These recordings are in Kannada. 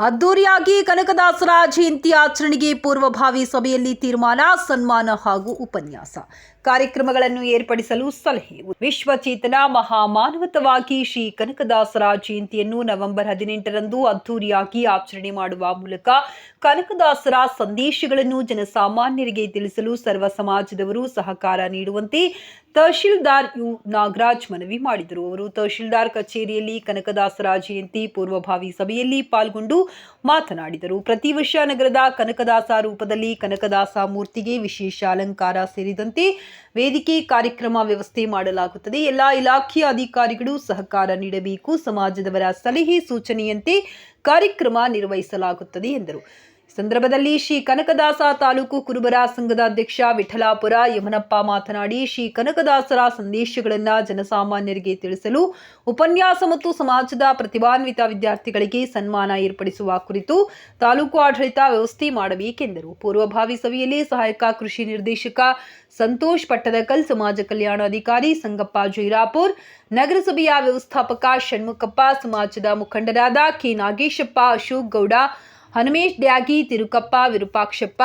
ಅದ್ದೂರಿಯಾಗಿ ಕನಕದಾಸರ ಜಯಂತಿ ಆಚರಣೆಗೆ ಪೂರ್ವಭಾವಿ ಸಭೆಯಲ್ಲಿ ತೀರ್ಮಾನ, ಸನ್ಮಾನ ಹಾಗೂ ಉಪನ್ಯಾಸ ಕಾರ್ಯಕ್ರಮಗಳನ್ನು ಏರ್ಪಡಿಸಲು ಸಲಹೆ. ವಿಶ್ವಚೇತನ ಮಹಾಮಾನವತವಾಗಿ ಶ್ರೀ ಕನಕದಾಸರ ಜಯಂತಿಯನ್ನು ನವೆಂಬರ್ 18ರಂದು ಅದ್ದೂರಿಯಾಗಿ ಆಚರಣೆ ಮಾಡುವ ಮೂಲಕ ಕನಕದಾಸರ ಸಂದೇಶಗಳನ್ನು ಜನಸಾಮಾನ್ಯರಿಗೆ ತಿಳಿಸಲು ಸರ್ವ ಸಮಾಜದವರು ಸಹಕಾರ ನೀಡುವಂತೆ ತಹಶೀಲ್ದಾರ್ ಯು ನಾಗರಾಜ್ ಮನವಿ ಮಾಡಿದರು. ಅವರು ತಹಶೀಲ್ದಾರ್ ಕಚೇರಿಯಲ್ಲಿ ಕನಕದಾಸರ ಜಯಂತಿ ಪೂರ್ವಭಾವಿ ಸಭೆಯಲ್ಲಿ ಪಾಲ್ಗೊಂಡು ಮಾತನಾಡಿದರು. ಪ್ರತಿ ವರ್ಷ ನಗರದ ಕನಕದಾಸ ರೂಪದಲ್ಲಿ ಕನಕದಾಸ ಮೂರ್ತಿಗೆ ವಿಶೇಷ ಅಲಂಕಾರ ಸೇರಿದಂತೆ ವೇದಿಕೆ ಕಾರ್ಯಕ್ರಮ ವ್ಯವಸ್ಥೆ ಮಾಡಲಾಗುತ್ತದೆ. ಎಲ್ಲಾ ಇಲಾಖೆಯ ಅಧಿಕಾರಿಗಳು ಸಹಕಾರ ನೀಡಬೇಕು. ಸಮಾಜದವರ ಸಲಹೆ ಸೂಚನೆಯಂತೆ ಕಾರ್ಯಕ್ರಮ ನಿರ್ವಹಿಸಲಾಗುತ್ತದೆ ಎಂದರು. ಸಂದರ್ಭದಲ್ಲಿ ಶ್ರೀ ಕನಕದಾಸ ತಾಲೂಕು ಕುರುಬರ ಸಂಘದ ಅಧ್ಯಕ್ಷ ವಿಠಲಾಪುರ ಯಮನಪ್ಪ ಮಾತನಾಡಿ, ಶ್ರೀ ಕನಕದಾಸರ ಸಂದೇಶಗಳನ್ನು ಜನಸಾಮಾನ್ಯರಿಗೆ ತಿಳಿಸಲು ಉಪನ್ಯಾಸ ಮತ್ತು ಸಮಾಜದ ಪ್ರತಿಭಾನ್ವಿತ ವಿದ್ಯಾರ್ಥಿಗಳಿಗೆ ಸನ್ಮಾನ ಏರ್ಪಡಿಸುವ ಕುರಿತು ತಾಲೂಕು ಆಡಳಿತ ವ್ಯವಸ್ಥೆ ಮಾಡಬೇಕೆಂದರು. ಪೂರ್ವಭಾವಿ ಸಭೆಯಲ್ಲಿ ಸಹಾಯಕ ಕೃಷಿ ನಿರ್ದೇಶಕ ಸಂತೋಷ್ ಪಟ್ಟದಕಲ್, ಸಮಾಜ ಕಲ್ಯಾಣ ಅಧಿಕಾರಿ ಸಂಗಪ್ಪ ಜೈರಾಪುರ್, ನಗರಸಭೆಯ ವ್ಯವಸ್ಥಾಪಕ ಷಣ್ಮುಖಪ್ಪ, ಸಮಾಜದ ಮುಖಂಡರಾದ ಕೆ ನಾಗೇಶಪ್ಪ, ಅಶೋಕ್ ಗೌಡ, ಹನುಮೇಶ್ ಡ್ಯಾಗಿ, ತಿರುಕಪ್ಪ, ವಿರೂಪಾಕ್ಷಪ್ಪ,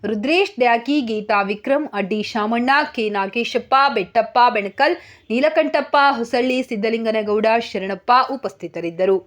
ರುದ್ರೇಶ್ ಡ್ಯಾಗಿ, ಗೀತಾ ವಿಕ್ರಮ್, ಅಡ್ಡಿ ಶಾಮಣ್ಣ, ಕೆ ನಾಗೇಶಪ್ಪ, ಬೆಟ್ಟಪ್ಪ ಬೆಣಕಲ್, ನೀಲಕಂಠಪ್ಪ ಹೊಸಳ್ಳಿ, ಸಿದ್ದಲಿಂಗನಗೌಡ, ಶರಣಪ್ಪ ಉಪಸ್ಥಿತರಿದ್ದರು.